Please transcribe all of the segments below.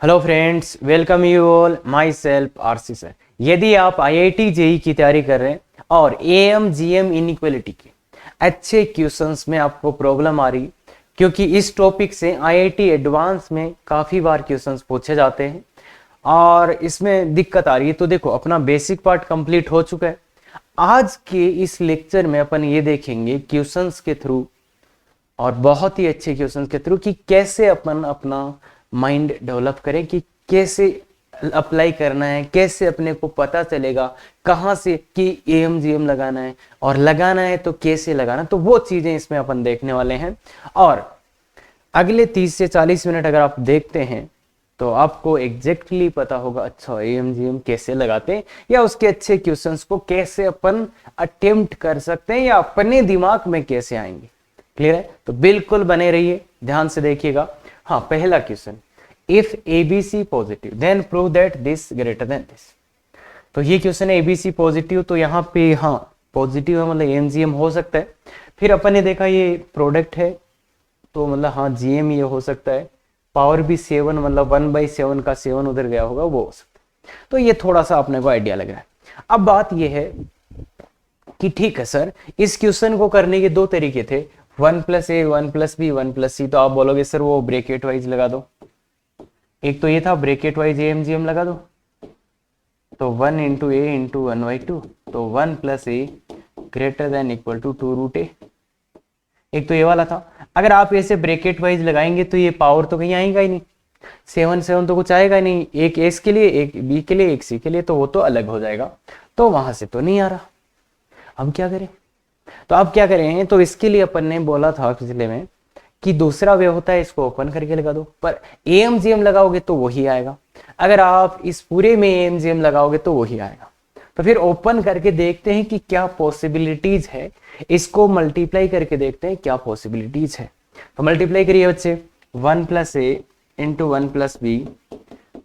Hello friends, welcome you all. My self RC sir. यदि आप IIT JEE की तैयारी कर रहे हैं और एएम जीएम इनइक्वालिटी के अच्छे क्वेश्चंस में आपको प्रॉब्लम आ रही, क्योंकि इस टॉपिक से आईआईटी एडवांस में काफ़ी बार क्वेश्चंस पूछे जाते हैं और इसमें दिक्कत आ रही है, तो देखो अपना बेसिक पार्ट कंप्लीट हो चुका है। आज के इस लेक्चर में अपन ये देखेंगे क्वेश्चंस के थ्रू, और बहुत ही अच्छे क्वेश्चंस के थ्रू, कि कैसे अपन अपना माइंड डेवलप करें, कि कैसे अप्लाई करना है, कैसे अपने को पता चलेगा कहाँ से कि एएम जीएम लगाना है, और लगाना है तो कैसे लगाना, तो वो चीजें इसमें अपन देखने वाले हैं। और अगले 30 से 40 मिनट अगर आप देखते हैं तो आपको एग्जैक्टली पता होगा, अच्छा एएम जीएम कैसे लगाते हैं, या उसके अच्छे क्वेश्चंस को कैसे अपन अटेम्प्ट कर सकते हैं, या अपने दिमाग में कैसे आएंगे। क्लियर है? तो बिल्कुल बने रहिए, ध्यान से देखिएगा। हाँ, पहला question, if ABC positive then prove that this greater than this. तो ये क्वेश्चन है एबीसी पॉजिटिव, तो यहाँ पे हाँ पॉजिटिव है, मतलब एमजीएम हो सकता है। फिर अपन ने देखा ये प्रोडक्ट है, तो मतलब हाँ जीएम ये हो सकता है। पावर भी 7, मतलब 1/7 का 7 उधर गया होगा, वो हो सकता है। तो ये थोड़ा सा अपने को आइडिया लग रहा है। अब बात ये है कि ठीक है सर, इस क्वेश्चन को करने के दो तरीके थे, 1+a 1+b 1+c। तो आप बोलोगे सर वो ब्रैकेट वाइज लगा दो। एक तो ये था ब्रैकेट वाइज एमजीएम लगा दो, तो 1 × a × 1/2, तो 1+a greater than equal to 2√a। एक तो ये वाला था। अगर आप ऐसे ब्रैकेट वाइज लगाएंगे तो ये पावर तो कहीं आएगा ही नहीं, 7 तो कुछ आएगा ही नहीं, एक एस के लिए, एक बी के लिए, एक सी के लिए, तो वो तो अलग हो जाएगा, तो वहां से तो नहीं आ रहा। अब क्या करें? तो अब क्या करें, तो इसके लिए अपन ने बोला था पिछले में कि दूसरा वे होता है, इसको ओपन करके लगा दो, पर एएमजीएम लगाओगे तो वही आएगा। अगर आप इस पूरे में एएमजीएम लगाओगे तो वही आएगा। तो फिर ओपन करके देखते हैं कि क्या पॉसिबिलिटीज है, इसको मल्टीप्लाई करके देखते हैं क्या पॉसिबिलिटीज है। तो मल्टीप्लाई करिए बच्चे, 1+a × 1+b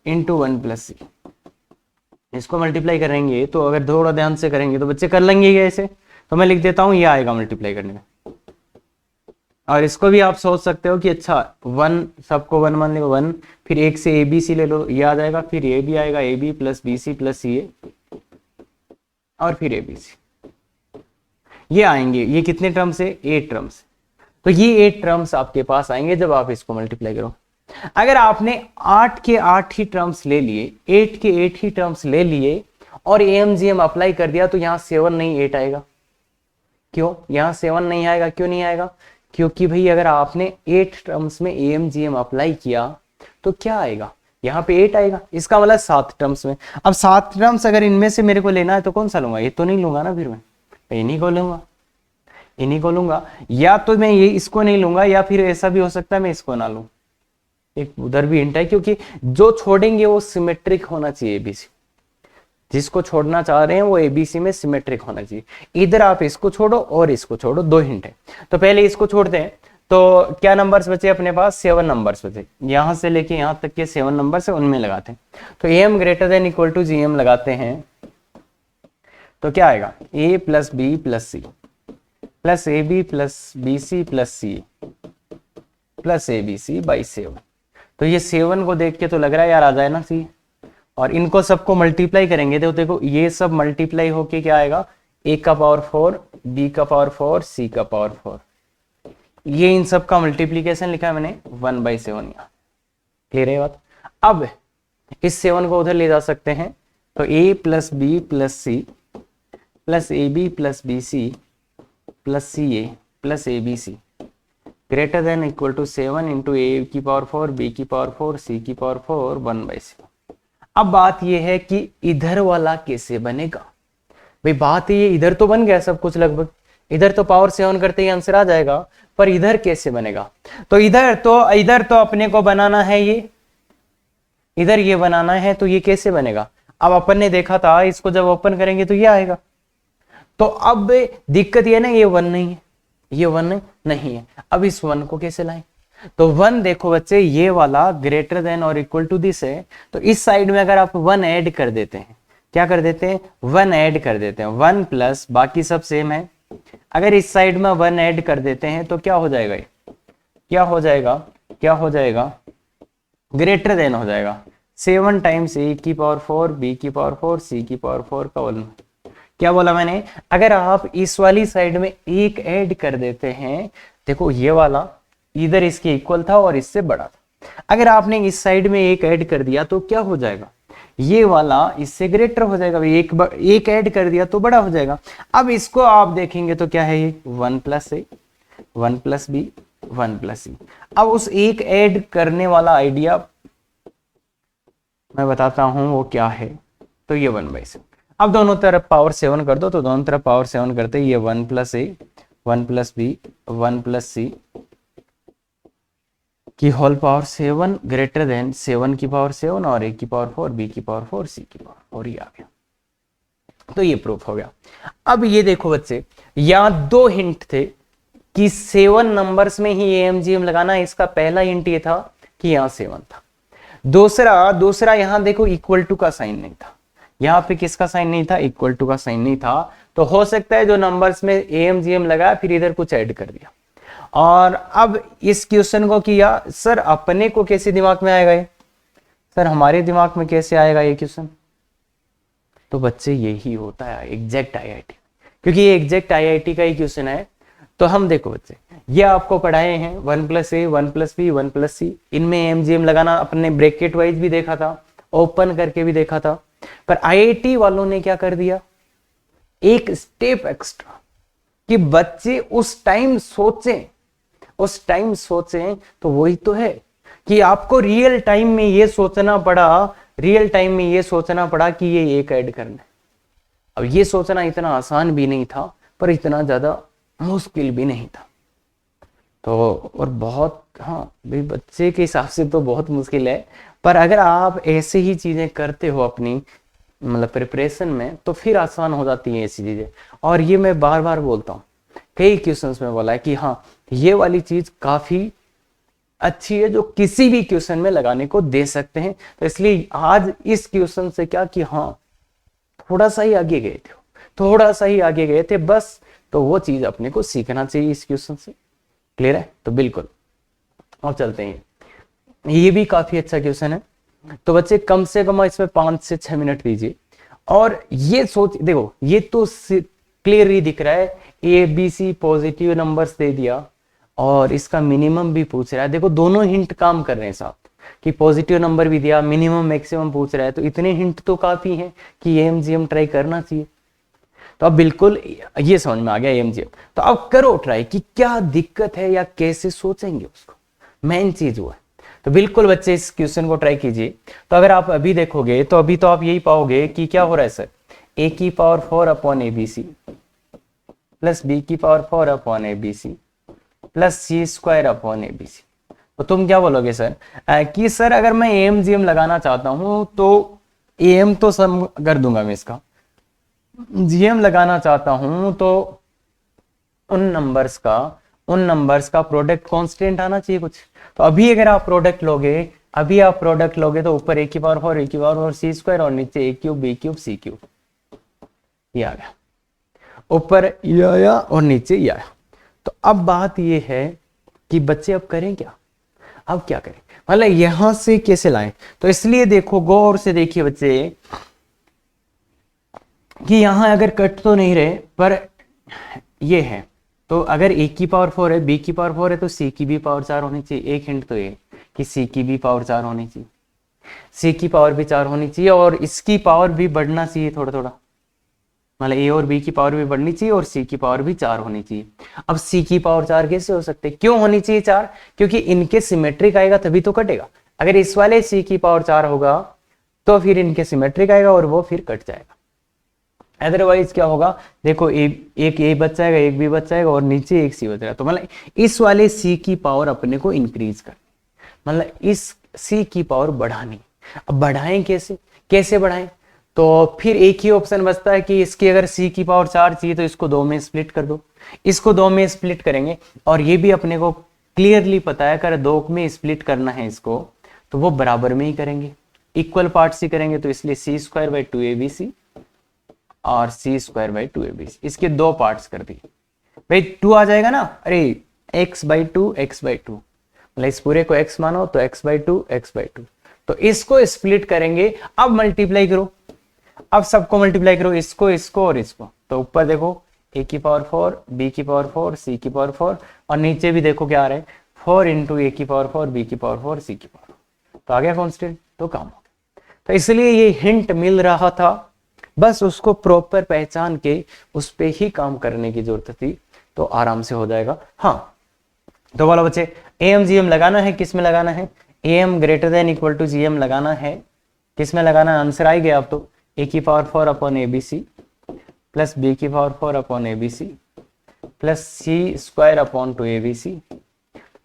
× 1+c। इसको मल्टीप्लाई करेंगे तो अगर थोड़ा ध्यान से करेंगे तो बच्चे कर लेंगे ये ऐसे। तो मैं लिख देता हूं, ये आएगा मल्टीप्लाई करने में। और इसको भी आप सोच सकते हो कि अच्छा 1, सबको 1 मान लो 1, फिर एक से ए बी सी ले लो, ये आ जाएगा, फिर ए भी आएगा, A B plus B C plus C A, और फिर ए बी सी, ये आएंगे। ये कितने टर्म्स है? 8 टर्म्स। तो ये 8 टर्म्स आपके पास आएंगे जब आप इसको मल्टीप्लाई करो। अगर आपने 8 के 8 ही टर्म्स ले लिए, 8 के 8 ही टर्म्स ले लिए और एएमजीएम अप्लाई कर दिया, तो यहाँ 7 नहीं 8 आएगा। क्यों यहाँ 7 नहीं आएगा? क्यों नहीं आएगा? क्योंकि भाई अगर आपने 8 टर्म्स में एएमजीएम अप्लाई किया तो क्या आएगा? यहाँ पे 8 आएगा। इसका मतलब 7 टर्म्स में। अब 7 टर्म्स अगर इनमें से मेरे को लेना है तो कौन सा लूंगा? ये तो नहीं लूंगा ना, फिर मैं इन्हीं को लूंगा, इन्हीं को लूंगा। या तो मैं ये इसको नहीं लूंगा, या फिर ऐसा भी हो सकता है मैं इसको ना लूं। एक उधर भी हिंट है, क्योंकि जो छोड़ेंगे वो सिमेट्रिक होना चाहिए एबीसी। जिसको छोड़ना चाह रहे हैं वो एबीसी में सिमेट्रिक होना चाहिए। इधर आप इसको छोड़ो और इसको छोड़ो, 2 हिंट है। तो पहले इसको छोड़ते हैं, तो क्या नंबर्स बचे अपने पास? 7 नंबर्स बचे। यहां से लेके यहां तक के 7 नंबर्स है, उनमें लगाते हैं। तो M greater than equal to GM लगाते हैं, तो क्या आएगा? A plus B plus C plus A B plus B C plus C plus A B C by 7। तो ये 7 को देख के तो लग रहा है यार आ जाए ना सी, और इनको सबको मल्टीप्लाई करेंगे तो देखो ये सब मल्टीप्लाई होके क्या आएगा? a का पावर 4, b का पावर 4, c का पावर 4। ये इन सब का मल्टीप्लीकेशन लिखा है मैंने 1/7 यहाँ। क्लियर है बात? अब इस 7 को उधर ले जा सकते हैं, तो a plus B plus C plus A B plus B C plus C a plus A B c greater than equal to 7 × a की पावर 4, b की पावर 4, c की पावर 4, 1/7। अब बात यह है कि इधर वाला कैसे बनेगा? भाई बात ये, इधर तो बन गया सब कुछ लगभग, इधर तो पावर 7 करते ही आंसर आ जाएगा, पर इधर कैसे बनेगा? तो इधर तो अपने को बनाना है, ये इधर ये बनाना है, तो ये कैसे बनेगा? अब अपन ने देखा था, इसको जब ओपन करेंगे तो ये आएगा। तो अब दिक्कत ये ना, ये 1 नहीं है, ये 1 नहीं है। अब इस 1 को कैसे लाएं? तो 1 देखो बच्चे, ये वाला ग्रेटर देन और इक्वल टू दिस है, तो इस साइड में अगर आप 1 ऐड कर देते हैं, क्या कर देते हैं? 1 ऐड कर देते हैं, 1 प्लस बाकी सब सेम है। अगर इस साइड में 1 ऐड कर देते हैं तो क्या हो जाएगा? ये क्या हो जाएगा? क्या हो जाएगा? ग्रेटर देन हो जाएगा 7 टाइम्स ए की पावर 4 बी की पावर 4 सी की पावर 4 का होल। क्या बोला मैंने, अगर आप इस वाली साइड में एक ऐड कर देते हैं, देखो ये वाला इधर इसके इक्वल था और इससे बड़ा था, अगर आपने इस साइड में एक ऐड कर दिया तो क्या हो जाएगा, ये वाला इससे ग्रेटर हो जाएगा। एक ऐड कर दिया तो बड़ा हो जाएगा। अब इसको आप देखेंगे तो क्या है, ये 1 प्लस ए 1 प्लस बी 1 प्लस सी। अब उस एक ऐड करने वाला आइडिया मैं बताता हूं वो क्या है। तो ये 1/7, अब दोनों तरफ पावर 7 कर दो, तो दोनों तरफ पावर 7 करते ये 1 प्लस ए 1 प्लस बी 1 प्लस सी की होल पावर 7 ग्रेटर देन 7 की पावर 7 और ए की पावर 4 बी की पावर 4 सी की पावर 4 ही आ गया। तो ये प्रूफ हो गया। अब ये देखो बच्चे, यहां 2 हिंट थे कि 7 नंबर्स में ही एएमजीएम लगाना है। इसका पहला हिंट ये था कि यहां 7 था। दूसरा यहां देखो इक्वल टू का साइन नहीं था, यहां पे किसका साइन नहीं था, इक्वल टू का साइन नहीं था। तो हो सकता है जो नंबर्स में एएमजीएम लगाया फिर इधर कुछ ऐड कर दिया। और अब इस क्वेश्चन को किया, सर अपने को कैसे दिमाग में आएगा ये, सर हमारे दिमाग में कैसे आएगा ये क्वेश्चन। तो बच्चे यही होता है एग्जैक्ट आईआईटी, क्योंकि ये एग्जैक्ट आईआईटी का ही क्वेश्चन है। तो हम देखो बच्चे, ये आपको पढ़ाए हैं 1 प्लस ए 1 प्लस बी 1 प्लस सी, इनमें एमजीएम लगाना अपने ब्रैकेट वाइज भी देखा था, ओपन करके भी देखा था। पर आईआईटी वालों ने क्या कर दिया, एक स्टेप एक्स्ट्रा, कि बच्चे उस टाइम सोचें। तो वही तो है कि आपको रियल टाइम में ये सोचना पड़ा कि ये एक ऐड करना है। अब ये सोचना इतना आसान भी नहीं था, पर इतना ज्यादा मुश्किल भी नहीं था। तो और बहुत, हाँ भाई बच्चे के हिसाब से तो बहुत मुश्किल है, पर अगर आप ऐसे ही चीजें करते हो अपनी मतलब प्रिपरेशन में, तो फिर आसान हो जाती है ऐसी चीजें। और ये मैं बार बार बोलता हूँ, कई क्वेश्चंस में बोला है कि हाँ ये वाली चीज काफी अच्छी है जो किसी भी क्वेश्चन में लगाने को दे सकते हैं। तो इसलिए आज इस क्वेश्चन से क्या कि हाँ थोड़ा सा ही आगे गए थे बस। तो वो चीज अपने को सीखना चाहिए इस क्वेश्चन से। क्लियर है? तो बिल्कुल अब चलते हैं, ये भी काफी अच्छा क्वेश्चन है। तो बच्चे कम से कम इसमें 5 से 6 मिनट दीजिए। और ये सोच देखो, ये तो क्लियरली दिख रहा है A B C positive numbers दे दिया और इसका मिनिमम भी पूछ रहा है। देखो दोनों हिंट काम कर रहे हैं साथ, कि पॉजिटिव नंबर भी दिया, मिनिमम मैक्सिमम पूछ रहा है। तो इतने हिंट तो काफी हैं कि एएमजीएम ट्राई करना चाहिए। तो अब बिल्कुल ये समझ में आ गया एएमजीएम। तो अब करो ट्राई कि क्या दिक्कत है या कैसे सोचेंगे उसको, मेन चीज वो है। तो बिल्कुल बच्चे इस क्वेश्चन को ट्राई कीजिए। तो अगर आप अभी देखोगे तो अभी तो आप यही पाओगे कि क्या हो रहा है सर, ए की power 4 upon A B C plus B की power 4 upon A B C plus C square upon A B C. तो तुम क्या बोलोगे सर कि सर अगर मैं एएमजीएम लगाना चाहता हूं तो एएम तो सम कर दूंगा मैं, इसका जीएम लगाना चाहता हूं तो उन नंबर्स का प्रोडक्ट कांस्टेंट आना चाहिए कुछ। तो अभी अगर आप प्रोडक्ट लोगे तो ऊपर ए की पावर 4 ए की पावर 4 सी स्क्वायर और नीचे ए cube B cube C cube, ये आ गया। ऊपर ये आया और नीचे ये आया। तो अब बात ये है कि बच्चे अब करें क्या, अब क्या करें, मतलब यहां से कैसे लाएं। तो इसलिए देखो गौर से देखिए बच्चे कि यहां अगर कट तो नहीं रहे पर ये है। तो अगर ए की पावर 4 है बी की पावर 4 है तो सी की भी पावर 4 होनी चाहिए। एक हिंट तो ये कि सी की भी पावर 4 होनी चाहिए, सी की पावर भी 4 होनी चाहिए और इसकी पावर भी बढ़ना चाहिए थोड़ा थोड़ा, मतलब ए और बी की पावर भी बढ़नी चाहिए और सी की पावर भी 4 होनी चाहिए। अब सी की पावर 4 कैसे हो सकते, क्यों होनी चाहिए 4, क्योंकि इनके सिमेट्रिक आएगा तभी तो कटेगा। अगर इस वाले सी की पावर 4 होगा तो फिर इनके सिमेट्रिक आएगा और वो फिर कट जाएगा। अदरवाइज क्या होगा, देखो एक ए बच जाएगा, एक बी बच जाएगा और नीचे एक सी बच जाएगा। तो मतलब इस वाले सी की पावर अपने को इंक्रीज करनी, मतलब इस सी की पावर बढ़ानी। अब बढ़ाएं कैसे बढ़ाएं, तो फिर एक ही ऑप्शन बचता है कि इसकी अगर सी की पावर 4 चाहिए तो इसको 2 में स्प्लिट कर दो। इसको 2 में स्प्लिट करेंगे और ये भी अपने को क्लियरली पता है अगर 2 में स्प्लिट करना है इसको तो वो बराबर में ही करेंगे, इक्वल पार्ट्स ही करेंगे। तो इसलिए C square by 2 A B C और C square by 2 A B C, इसके 2 पार्ट्स कर दिए। भाई 2 आ जाएगा ना, अरे x बाई 2 x बाई 2, मतलब इस पूरे को x मानो तो x/2 तो इसको स्प्लिट करेंगे। अब मल्टीप्लाई करो, अब सबको मल्टीप्लाई करो, इसको और इसको। तो ऊपर देखो a की पावर 4, b की पावर 4, c की पावर 4 और नीचे भी देखो क्या आ रहा है 4 इंटू a की पावर 4, b की पावर 4, c की पावर 4। तो आ गया कांस्टेंट, तो काम हो गया। तो इसलिए ये हिंट मिल रहा था, बस उसको प्रॉपर पहचान के उस पे ही काम करने की जरूरत थी, तो आराम से हो जाएगा। हाँ तो बोलो बच्चे, एम जी एम लगाना है, किस में लगाना है? M greater than equal to G M लगाना है, किस में लगाना है? आंसर आ गया अब तो, ए की power 4 upon A B C plus B की power 4 upon A B C plus C square upon two A B C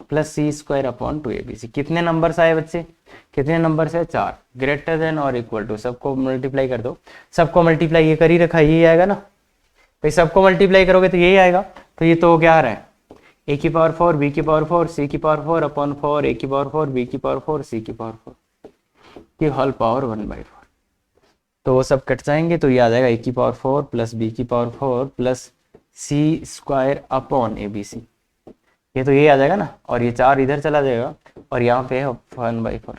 plus C square upon two A B C. कितने नंबर आए बच्चे? कितने number है? 4। Greater than और equal to, सबको multiply कर दो, सबको मल्टीप्लाई ये कर ही रखा, यही आएगा ना भाई, सबको मल्टीप्लाई करोगे तो यही आएगा। तो ये तो क्या आ रहा है, ए की पावर 4, बी की पावर 4, सी की पावर 4 अपॉन 4, ए की पावर 4, बी की पावर 4, सी की पावर 4 की होल पावर 1/4। तो वो सब कट जाएंगे, तो ये आ जाएगा ए की पावर 4 प्लस बी की power 4 plus C square upon A B c, ये तो ये आ जाएगा ना, और ये 4 इधर चला जाएगा और यहाँ पे है 1/4।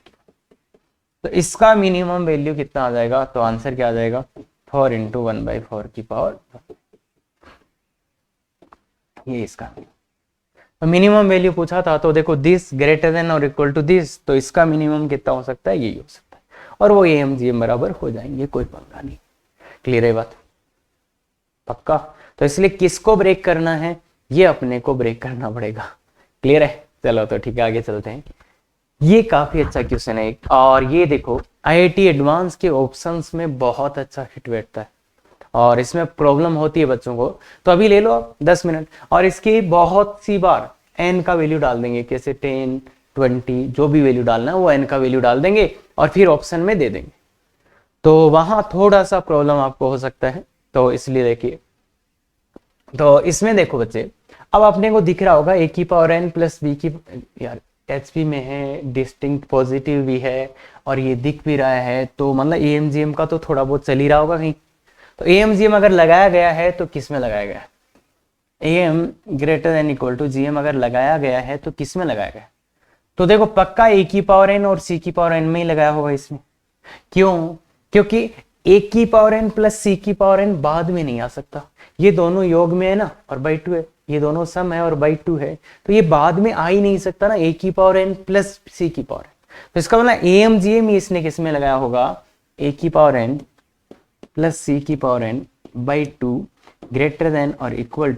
तो इसका मिनिमम वैल्यू कितना आ जाएगा? तो आंसर क्या आ जाएगा? 4 इंटू 1/4 की पावर, ये इसका मिनिमम वैल्यू पूछा था। तो देखो दिस ग्रेटर देन और इक्वल टू दिस, तो इसका मिनिमम कितना हो सकता है? यही हो सकता है, और वो एम जी एम बराबर हो जाएंगे, कोई पंगा नहीं। क्लियर है बात? पक्का? तो इसलिए किसको ब्रेक करना है? ये अपने को ब्रेक करना पड़ेगा। क्लियर है? चलो तो ठीक है, आगे चलते हैं। ये काफी अच्छा क्वेश्चन है, और ये देखो आईआईटी एडवांस के ऑप्शंस में बहुत अच्छा हिट बैठता है, और इसमें प्रॉब्लम होती है बच्चों को। तो अभी ले लो आप 10 मिनट, और इसकी बहुत सी बार n का वैल्यू डाल देंगे, कैसे 10, 20 जो भी वैल्यू डालना है वो n का वैल्यू डाल देंगे और फिर ऑप्शन में दे देंगे। तो वहां थोड़ा सा प्रॉब्लम आपको हो सकता है, तो इसलिए देखिए। तो इसमें देखो बच्चे, अब अपने को दिख रहा होगा ए की पावर n प्लस बी की, यार एचपी में है, डिस्टिंक्ट पॉजिटिव भी है और ये दिख भी रहा है, तो मतलब एएमजीएम का तो थोड़ा बहुत चल ही रहा होगा कहीं। तो एएमजीएम अगर लगाया गया है तो किस में लगाया गया है? M greater than equal to GM अगर लगाया गया है तो किस में लगाया गया? तो देखो पक्का ए की पावर एन और सी की पावर एन में ही लगाया होगा इसमें। क्यों? क्योंकि ए की पावर एन प्लस सी की पावर एन बाद में नहीं आ सकता, ये दोनों योग में है ना और बाई 2 है, ये दोनों सम है और बाई 2 है, तो ये बाद में आ ही नहीं सकता ना, ए की पावर एन प्लस सी की पावर एन। तो इसका मतलब एम जी एम इसने किस में लगाया होगा? ए की पावर एन प्लस सी की power n by 2 greater than और इक्वल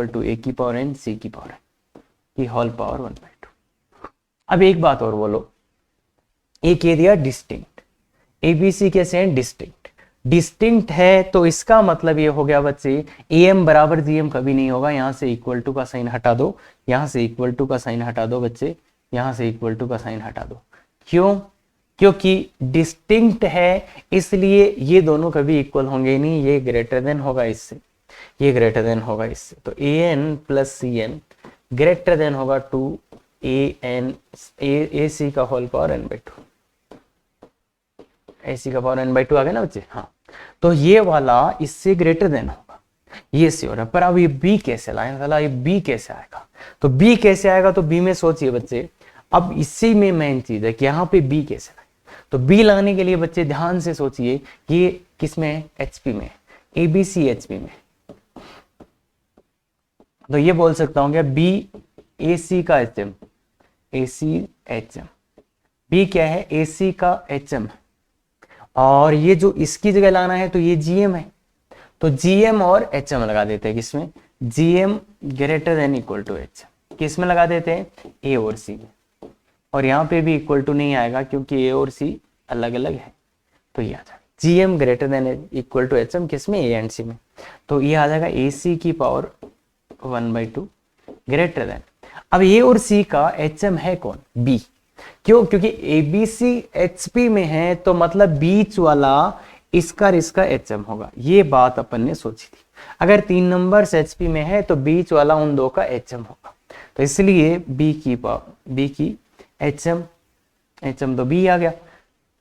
टू ए की पावर एन सी की पावर एन की होल पावर 1/2। अब एक बात और बोलो, एक ये दिया डिस्टिंक्ट, एबीसी कैसे हैं? डिस्टिंक्ट है, तो इसका मतलब ये हो गया बच्चे एम बराबर जीएम कभी नहीं होगा। यहां से इक्वल टू का साइन हटा दो, यहां से इक्वल टू का साइन हटा दो बच्चे, यहां से इक्वल टू का साइन हटा दो। क्यों? क्योंकि डिस्टिंक्ट है, इसलिए ये दोनों कभी इक्वल होंगे नहीं, ये ग्रेटर देन होगा इससे, ये ग्रेटर देन होगा इससे। तो A N plus C N greater than होगा 2 ए सी का होल पावर n/2, AC का पावर n/2 आ गया ना बच्चे। हाँ, तो ये वाला इससे ग्रेटर देन होगा, ये सी हो रहा है। पर अब ये B कैसे लाए? साला ये B कैसे आएगा? तो B कैसे आएगा? तो B में सोचिए बच्चे, अब इसी में मेन चीज है कि यहाँ पे B कैसे लाए। तो B लाने के लिए बच्चे ध्यान से सोचिए कि ये किस में है? HP में, ABC HP में। तो ये बोल सकता हूँ क्या B AC का HM, AC HM, B क्या है? AC का HM, और ये जो इसकी जगह लाना है तो ये GM है, तो GM और HM लगा देते हैं किसमें? GM greater than equal to HM, किस में लगा देते हैं? A और C में। और यहाँ पे भी इक्वल टू नहीं आएगा क्योंकि A और C अलग अलग है, तो ये आ जाएगा GM greater than equal to HM किसमें? A एंड C में। तो ये आ जाएगा AC की पावर 1/2 ग्रेटर देन, अब A और C का HM है कौन? B। क्यों? क्योंकि ABC HP में है, तो मतलब बीच वाला इसका HM होगा। ये बात अपन ने सोची थी, अगर 3 नंबर HP में है तो बीच वाला उन दो का HM होगा, तो इसलिए B की HM तो B आ गया।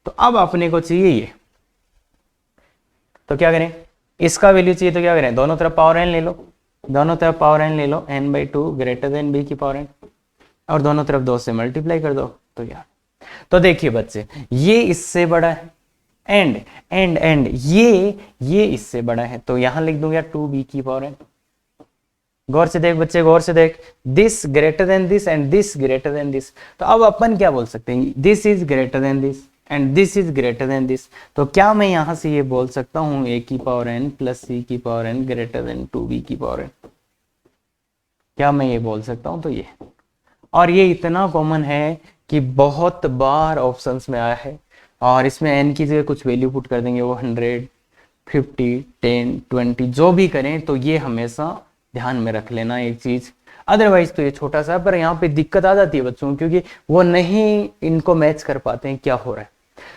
तो अब अपने को चाहिए ये, तो क्या करें? इसका वैल्यू चाहिए तो क्या करें? दोनों तरफ पावर n ले लो, दोनों तरफ पावर n ले लो, n/2 ग्रेटर देन B की पावर n। और दोनों तरफ 2 से मल्टीप्लाई कर दो तो यार। तो देखिए बच्चे, ये इससे बड़ा है एंड ये इससे बड़ा है, तो यहां लिख दूंगा 2b की पावर n। गौर से देख बच्चे, गौर से देख, this greater than this and this greater than this. तो अब अपन क्या बोल सकते हैं, this is greater than this and this is greater than this. तो क्या मैं यहां से ये बोल सकता हूं a की पावर n प्लस c की power n greater then 2b की पावर n? क्या मैं ये बोल सकता हूं? तो ये, और ये इतना कॉमन है कि बहुत बार ऑप्शंस में आया है। और इसमें n की जगह कुछ वैल्यू पुट कर देंगे, वो 100, 50, 10, 20 जो भी करें, तो ये हमेशा ध्यान में रख लेना एक चीज। अदरवाइज तो ये छोटा सा, पर यहाँ पे दिक्कत आ जाती है बच्चों, क्योंकि वो नहीं इनको मैच कर पाते हैं क्या हो रहा है।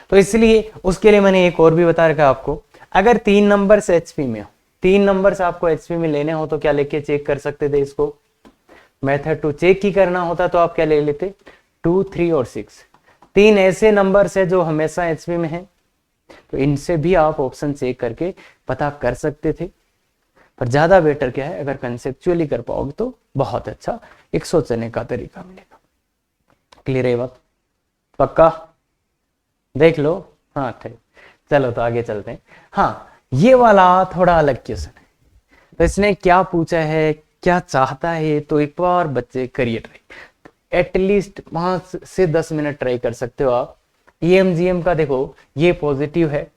तो इसलिए उसके लिए मैंने एक और भी बता रखा आपको, अगर 3 नंबर्स एचपी में हो, 3 नंबर्स आपको एचपी में लेने हो तो क्या लेके चेक कर सकते थे इसको? मेथड टू चेक की करना होता तो आप क्या ले लेते? 2, 3 और 6। 3 ऐसे नंबर्स है जो हमेशा एचपी में है, तो इनसे भी आप ऑप्शन चेक करके पता कर सकते थे। पर ज्यादा बेटर क्या है, अगर कंसेप्चुअली कर पाओगे तो बहुत अच्छा एक सोचने का तरीका मिलेगा। क्लियर है बात? पक्का? देख लो। हाँ ठीक, चलो तो आगे चलते हैं। हाँ, ये वाला थोड़ा अलग क्वेश्चन है। तो इसने क्या पूछा है, क्या चाहता है, तो एक बार बच्चे करिए ट्राई, एटलीस्ट 5 से 10 मिनट ट्राई कर सकते हो आप। EMGM का देखो, ये पॉजिटिव है,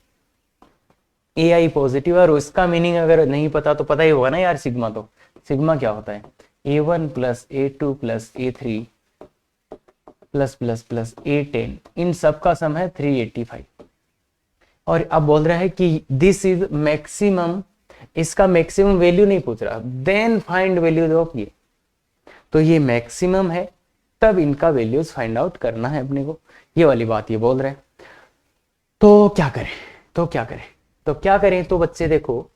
AI पॉजिटिव है, और उसका मीनिंग अगर नहीं पता तो पता ही होगा ना यार, सिग्मा। तो सिग्मा क्या होता है? A1 plus A2 plus A3 plus plus plus A10, इन सब का सम है 385। और अब बोल रहा है कि दिस इज मैक्सिमम, इसका मैक्सिमम वैल्यू नहीं पूछ रहा, देन फाइंड वैल्यू ऑफ ये। तो ये मैक्सिमम है, तब इनका वैल्यूज फाइंड आउट करना है अपने को, ये वाली बात ये बोल रहे हैं। तो क्या करें, तो क्या करें, तो क्या करें? तो बच्चे देखो,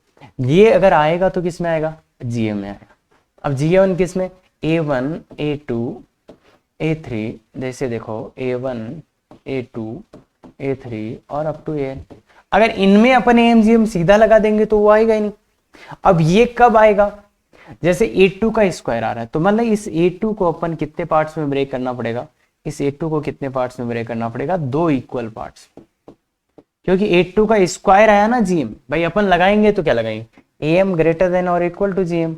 ये अगर आएगा तो किस में आएगा? GM में आएगा। अब GM किस में? A1, A2, A3, जैसे देखो A1, A2, A3 और अप टू AN। अगर इनमें अपन AMGM सीधा लगा देंगे तो वो आएगा ही नहीं। अब ये कब आएगा? जैसे A2 का स्क्वायर आ रहा है, तो मतलब इस A2 को अपन कितने पार्ट्स में ब्रेक करना पड़ेगा? इस A2 को कितने पार्ट्स में ब्रेक करना पड़ेगा? 2 इक्वल पार्ट्स, क्योंकि A2 का स्क्वायर आया ना GM। भाई अपन लगाएंगे तो क्या लगाएंगे? AM ग्रेटर देन और इक्वल टू GM,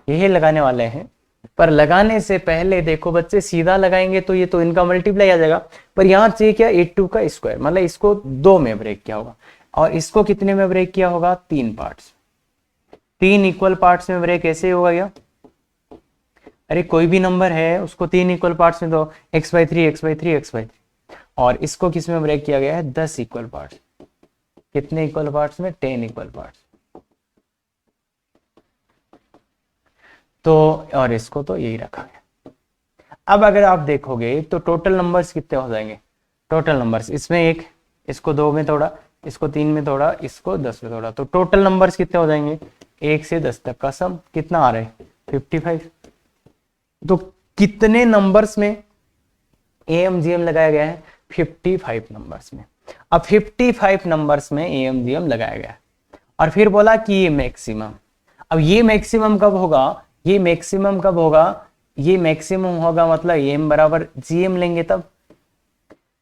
यही लगाने वाले हैं। पर लगाने से पहले देखो बच्चे, सीधा लगाएंगे तो ये तो इनका मल्टीप्लाई आ जाएगा, पर यहाँ चाहिए क्या? A2 का स्क्वायर, मतलब इसको 2 में ब्रेक किया होगा, और इसको कितने में ब्रेक किया होगा? 3 पार्ट्स, 3 इक्वल पार्ट्स में ब्रेक कैसे होगा क्या? अरे कोई भी नंबर है उसको 3 इक्वल पार्ट्स में दो, x/3 x/3 x/3, और इसको किस में ब्रेक किया गया है? 10 इक्वल पार्ट्स। कितने इक्वल पार्ट्स में? 10 इक्वल पार्ट्स। तो और इसको तो यही रखा है। अब अगर आप देखोगे तो टोटल नंबर्स कितने हो जाएंगे? टोटल नंबर्स, इसमें एक, इसको 2 में तोड़ा, इसको 3 में तोड़ा, इसको 10 में तोड़ा, तो टोटल नंबर्स कितने हो जाएंगे? 1 से 10 तक का सम कितना आ रहा है? 55। तो कितने नंबर्स में AMGM लगाया गया है? 55 नंबर्स में। अब 55 नंबर्स में AMGM लगाया गया है, और फिर बोला कि ये मैक्सिमम। अब ये मैक्सिमम कब होगा? ये मैक्सिमम कब होगा? ये मैक्सिमम होगा मतलब AM बराबर GM लेंगे तब।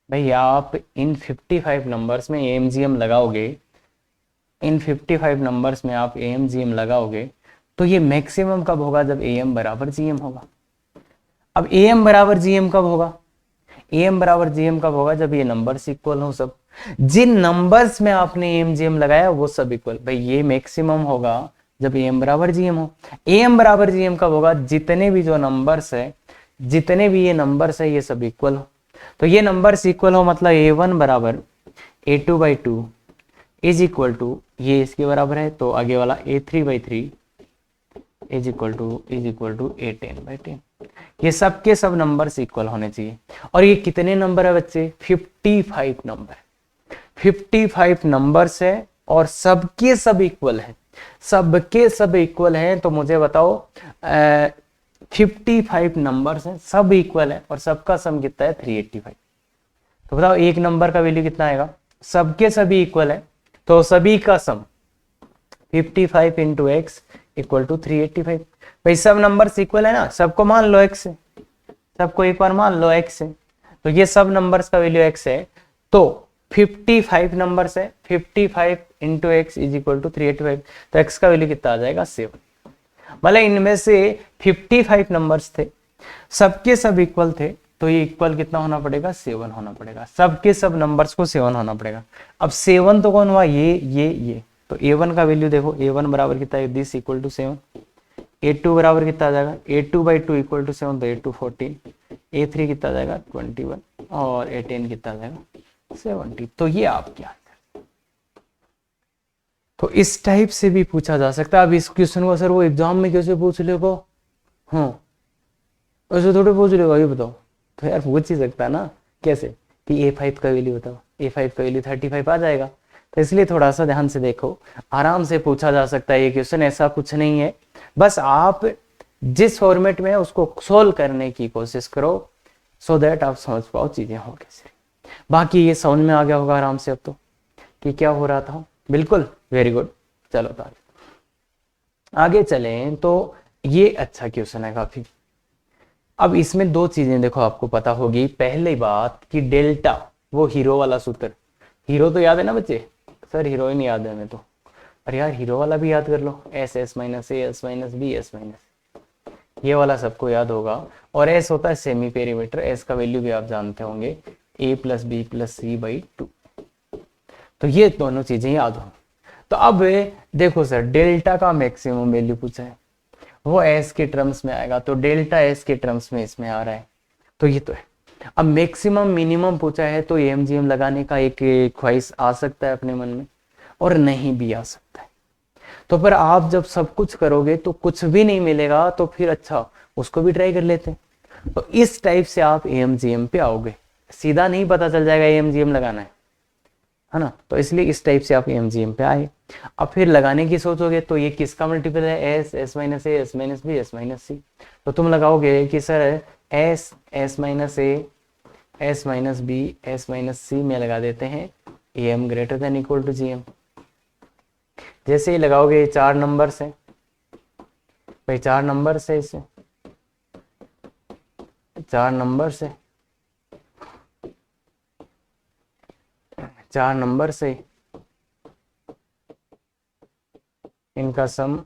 भाई आप इन 55 नंबर्स में AMGM लगाओगे, इन 55 नंबर्स में आप AMGM लगाओगे, तो ये मैक्सिमम कब होगा? जब AM बराबर GM होगा। अब AM बराबर GM कब होगा? AM बराबर GM कब होगा? जब ये नंबर्स इक्वल हो सब। जिन नंबर्स में आपने AMGM लगाया वो सब इक्वल। भाई ये मैक्सिमम होगा जब AM बराबर GM हो। AM बराबर GM कब होगा? जितने भी जो नंबर्स है, जितने भी ये नंबर्स है, ये सब इक्वल हो। तो ये नंबर्स इक्वल हो मतलब A1 बराबर A2/2 इज इक्वल टू, ये इसके बराबर है, तो आगे वाला A3/3 is equal to A10/10। ये सब के सब नंबर्स इक्वल होने चाहिए। और ये कितने नंबर है बच्चे? 55 नंबर। 55 नंबर्स है और सबके सब इक्वल है, सबके सब इक्वल हैं। तो मुझे बताओ 55 नंबर्स हैं, सब इक्वल है, और सबका सम कितना है? 385। तो बताओ एक नंबर का वैल्यू कितना आएगा? सबके सभी इक्वल है, तो सभी का सम 55 इंटू एक्स इक्वल टू 385। भाई सब नंबर इक्वल है ना, सबको मान लो x से, सबको एक बार मान लो x है, तो ये सब नंबर्स का वैल्यू x है, तो 55 नंबर्स है, 55 into x is equal to 385, तो x का वैल्यू कितना आ जाएगा 7। मतलब इनमें से 55 नंबर्स थे, सबके सब इक्वल थे, तो ये इक्वल कितना होना पड़ेगा 7 होना पड़ेगा, सबके सब नंबर्स को 7 होना पड़ेगा। अब 7 तो कौन हुआ, ये तो a1 का वैल्यू देखो, a1 बराबर कितना है, दिस इक्वल टू 7, a2 बराबर कितना आ जाएगा, a2 बाई 2 इक्वल टू 7, तो a2 14, a3 कितना आ जाएगा 21 और a10 कितना आ जाएगा 70। तो ये आपके आंसर। तो इस टाइप से भी पूछा जा सकता है। अब इस क्वेश्चन को सर वो एग्जाम में कैसे पूछ लेगा, हाँ ऐसे थोड़े पूछ लेगा, ये बताओ। तो यार पूछ ही सकता है ना, कैसे कि a5 का वैल्यू बताओ, a5 का वैल्यू 35 आ जाएगा। तो इसलिए थोड़ा सा ध्यान से देखो, आराम से पूछा जा सकता है ये क्वेश्चन, ऐसा कुछ नहीं है। बस आप जिस फॉर्मेट में है उसको सोल्व करने की कोशिश करो, सो दैट आप समझ पाओ चीजें हो कैसे। बाकी ये समझ में आ गया होगा आराम से अब तो कि क्या हो रहा था। बिल्कुल, वेरी गुड। चलो तो आगे चलें। तो ये अच्छा क्वेश्चन है काफी। अब इसमें दो चीजें देखो आपको पता होगी। पहली बात कि डेल्टा, वो हीरो वाला सूत्र, हीरो तो याद है ना बच्चे, सर हीरोइन याद है हमें तो, अरे यार हीरो वाला भी याद कर लो, S S minus A S minus B S minus, ये वाला सबको याद होगा। और एस होता है सेमी पेरीमीटर, एस का वैल्यू भी आप जानते होंगे, A plus B plus C by 2। तो ये दोनों चीजें याद होंगी। तो अब देखो सर, डेल्टा का मैक्सिमम वैल्यू पूछा है, वो एस के टर्म्स में आएगा, तो डेल्टा एस के टर्म्स में इसमें आ रहा है, तो ये तो है। अब मैक्सिमम मिनिमम पूछा है, तो एमजीएम लगाने का एक ख्वाहिश आ सकता है अपने मन में, और नहीं भी आ सकता है। तो पर आप जब सब कुछ करोगे तो कुछ भी नहीं मिलेगा, तो फिर अच्छा उसको भी ट्राई कर लेते हैं। तो इस टाइप से आप एमजीएम पे आओगे, सीधा नहीं पता चल जाएगा एमजीएम लगाना है ना। तो इसलिए इस टाइप से आप एमजीएम पे आए। अब फिर लगाने की सोचोगे, तो ये किसका मल्टीपल है, S S minus A S minus B S minus C. तो तुम लगाओगे कि sir S S minus A S minus B S minus C में लगा देते हैं A M greater than equal to G M. जैसे ही लगाओगे, 4 नंबर से भाई, 4 नंबर से, इसे 4 नंबर से, 4 नंबर से इनका सम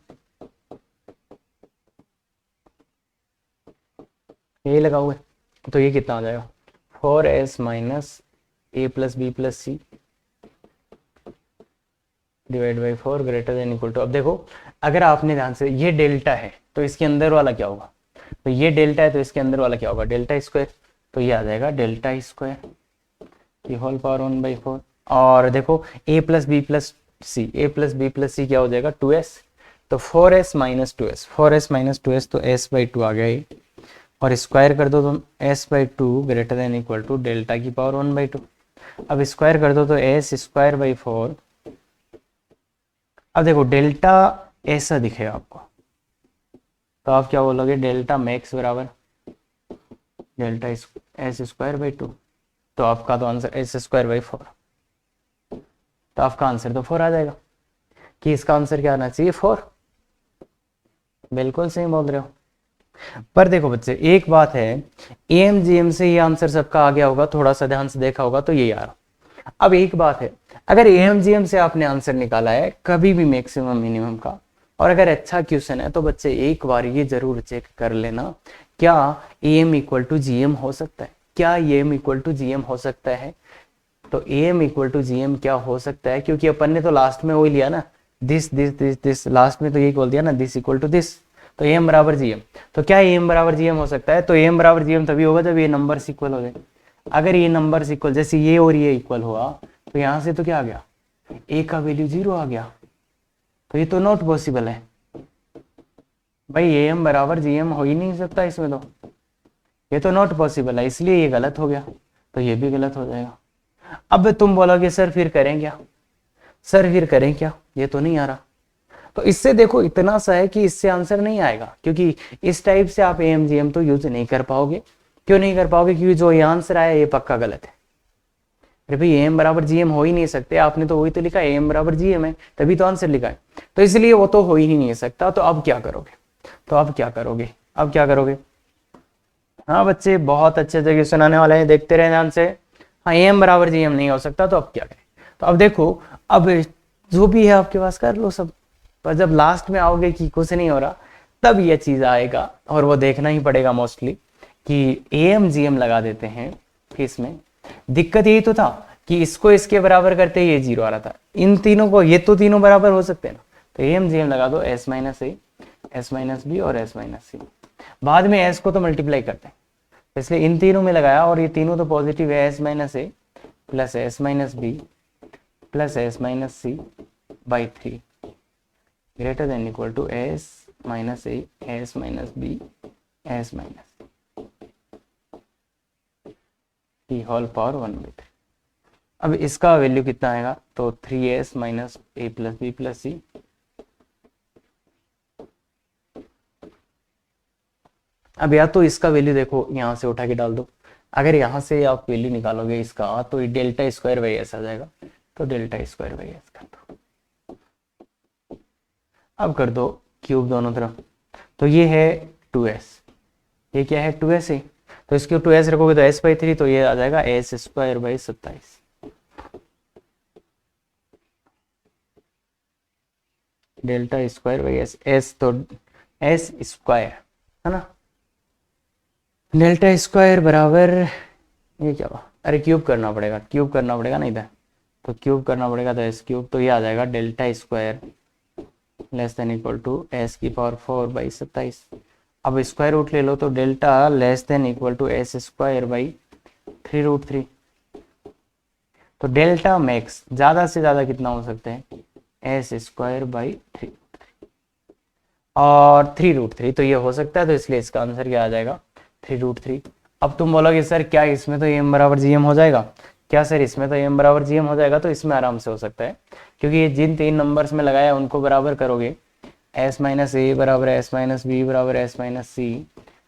यही लगाओगे, तो ये कितना आ जाएगा 4s minus a plus B plus c divide by 4 greater than equal to. अब देखो, अगर आपने ध्यान से, ये डेल्टा है तो इसके अंदर वाला क्या होगा, तो ये डेल्टा है तो इसके अंदर वाला क्या होगा, डेल्टा स्क्वायर। तो ये आ जाएगा डेल्टा स्क्वायर की होल पावर 1/4। और देखो ए plus B plus C, a plus B plus सी क्या हो जाएगा 2s, तो 4s minus 2s, 4s minus 2s, तो s/2 आ गया ये, और स्क्वायर कर दो तो s/2 greater than equal to delta की पावर 1/2। अब स्क्वायर कर दो तो s स्क्वायर बाई 4। अब देखो डेल्टा ऐसा दिखेगा आपको, तो आप क्या बोलोगे, डेल्टा मैक्स बराबर डेल्टा एस स्क्वायर बाई 2। तो आपका तो आंसर एस स्क्वायर बाई 4, तो आपका आंसर तो 4 आ जाएगा। कि इसका आंसर क्या आना चाहिए 4। बिल्कुल सही बोल रहे हो। पर देखो बच्चे, एक बात है, एएमजीएम से ये आंसर सबका आ गया होगा, थोड़ा सा ध्यान से देखा होगा तो ये यार। अब एक बात है, अगर एएमजीएम से आपने आंसर निकाला है कभी भी मैक्सिमम मिनिमम का, और अगर अच्छा क्वेश्चन है, तो बच्चे एक बार ये जरूर चेक कर लेना, क्या एम इक्वल टू जीएम हो सकता है, क्या एम इक्वल टू जीएम हो सकता है। तो एम इक्वल टू जीएम क्या हो सकता है, क्योंकि अपन ने तो लास्ट में वही लिया ना, this this this this, last में तो यही बोल दिया ना, दिस इक्वल टू दिस, तो एम बराबर जीएम। तो क्या एम बराबर जीएम हो सकता है, तो एम बराबर जीएम तभी होगा जब ये नंबर इक्वल हो जाए। अगर ये नंबर इक्वल, जैसे ये और ये इक्वल हुआ, तो यहां से तो क्या आ गया, ए का वैल्यू 0 आ गया, तो ये तो नॉट पॉसिबल है भाई, एम बराबर जीएम हो ही नहीं सकता इसमें, तो ये तो नॉट पॉसिबल है, इसलिए ये गलत हो गया, तो ये भी गलत हो जाएगा। अब तुम बोलोगे सर फिर करें क्या, सर फिर करें क्या, ये तो नहीं आ रहा। तो इससे देखो इतना सा है कि इससे आंसर नहीं आएगा, क्योंकि इस टाइप से आप एएमजीएम तो यूज नहीं कर पाओगे। क्यों नहीं कर पाओगे, क्योंकि जो ये आंसर आया ये पक्का गलत है। अरे भाई एम बराबर जीएम हो ही नहीं सकते, आपने तो वही तो लिखा है, एम बराबर जीएम है, तभी तो आंसर लिखा है, तो इसलिए वो तो हो ही नहीं सकता। तो अब क्या करोगे, तो अब क्या करोगे, अब क्या करोगे, हाँ बच्चे, बहुत अच्छे तरीके से सुनाने वाले हैं, देखते रहे ध्यान से। हाँ, एम बराबर जी एम नहीं हो सकता, तो अब क्या करें? तो अब देखो, अब जो भी है आपके पास कर लो सब, पर जब लास्ट में आओगे कि कुछ नहीं हो रहा, तब ये चीज आएगा, और वो देखना ही पड़ेगा मोस्टली कि ए एम जी एम लगा देते हैं। इसमें दिक्कत यही तो था कि इसको इसके बराबर करते ही ये जीरो आ रहा था, इन तीनों को, ये तो तीनों बराबर हो सकते हैं ना, तो ए एम जी एम लगा दो, एस माइनस ए, एस माइनस बी और एस माइनस सी। बाद में एस को तो मल्टीप्लाई करते हैं, इसलिए इन तीनों में लगाया, और ये तीनों तो पॉजिटिव है, s minus a plus s minus b plus s minus c by 3 greater than equal to s minus A, S minus B, S minus c whole power 1/3। अब इसका वैल्यू कितना आएगा? तो 3s minus a plus B plus c. अब या तो इसका value देखो, यहां से उठा के डाल दो, अगर यहां से आप वैल्यू निकालोगे इसका, तो ये डेल्टा स्क्वायर बाई एस आ जाएगा, तो डेल्टा स्क्वायर बाई एस कर दो। अब कर दो क्यूब दोनों तरफ, तो ये है 2s, ये क्या है 2s है, तो इसके 2s रखोगे तो s/3, तो ये आ जाएगा S square by 27। Delta square by S, S तो एस स्क्वायर है ना, डेल्टा स्क्वायर बराबर, ये क्या हुआ? अरे क्यूब करना पड़ेगा, क्यूब करना पड़ेगा नहीं था, तो क्यूब करना पड़ेगा, तो एस क्यूब, तो ये आ जाएगा delta square less than equal to s की पावर 4/27। अब स्क्वायर रूट ले लो, तो delta less than equal to s square by 3√3। तो डेल्टा मैक्स ज्यादा से ज्यादा कितना हो सकते हैं? एस स्क्वायर बाई 3 और 3√3, तो ये हो सकता है, तो इसलिए इसका आंसर क्या आ जाएगा? 3√3। अब तुम बोलोगे सर क्या इसमें तो एम बराबर जी एम हो जाएगा? क्या सर इसमें तो एम बराबर जी एम हो जाएगा? तो इसमें आराम से हो सकता है, क्योंकि ये जिन 3 नंबर्स में लगाया उनको बराबर करोगे, एस माइनस ए बराबर एस माइनस बी बराबर एस माइनस सी,